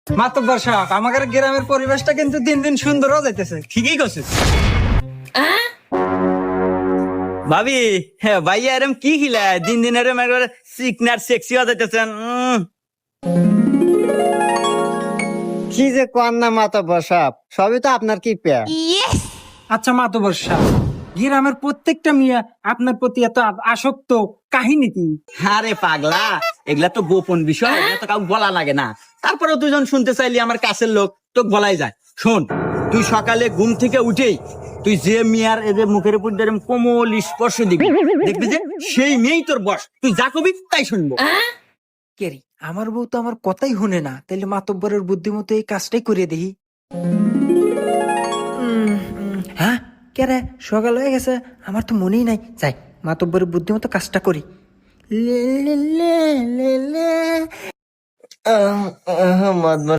মাতব্বর সাহেব, আমাদের গ্রামের পরিবেশটা কিন্তু দিন দিন সুন্দর হয়ে যাইতেছে। ঠিকই করছিস ভাবি। হ্যাঁ ভাইয়া এরম কি খিলায় দিন দিন এরম একবারে সিকনার সেক্সি হয়ে যাইতেছেন। কি যে কোন না মাতব্বর সাহেব, সবই তো আপনার কি পেয়া। আচ্ছা মাতব্বর সাহেব, গ্রামের প্রত্যেকটা মিয়া আপনার প্রতি এত আসক্ত, কাহিনী কি? আরে পাগলা, এগুলা তো গোপন বিষয়, এগুলা তো কাউকে বলা লাগে না। তারপরে তুই যখন শুনতে চাইলি আমার কাছের লোক, তোকে বলাই যায়। শোন, তুই সকালে ঘুম থেকে উঠেই তুই যে মিয়ার এদের মুখের উপর দিয়ে এরম কোমল স্পর্শ দিবি, দেখবি যে সেই মেয়েই তোর বস। তুই যা কবি তাই শুনবো। কেরি, আমার বউ তো আমার কথাই শুনে না, তাইলে মাতব্বরের বুদ্ধিমতো এই কাজটাই করে দেখি। হ্যাঁ কে রে, সকাল হয়ে গেছে, আমার তো মনেই নাই। যাই, মাতব্বরের বুদ্ধিমতো কাজটা করি। লে লে লে লে লে। মাতব্বর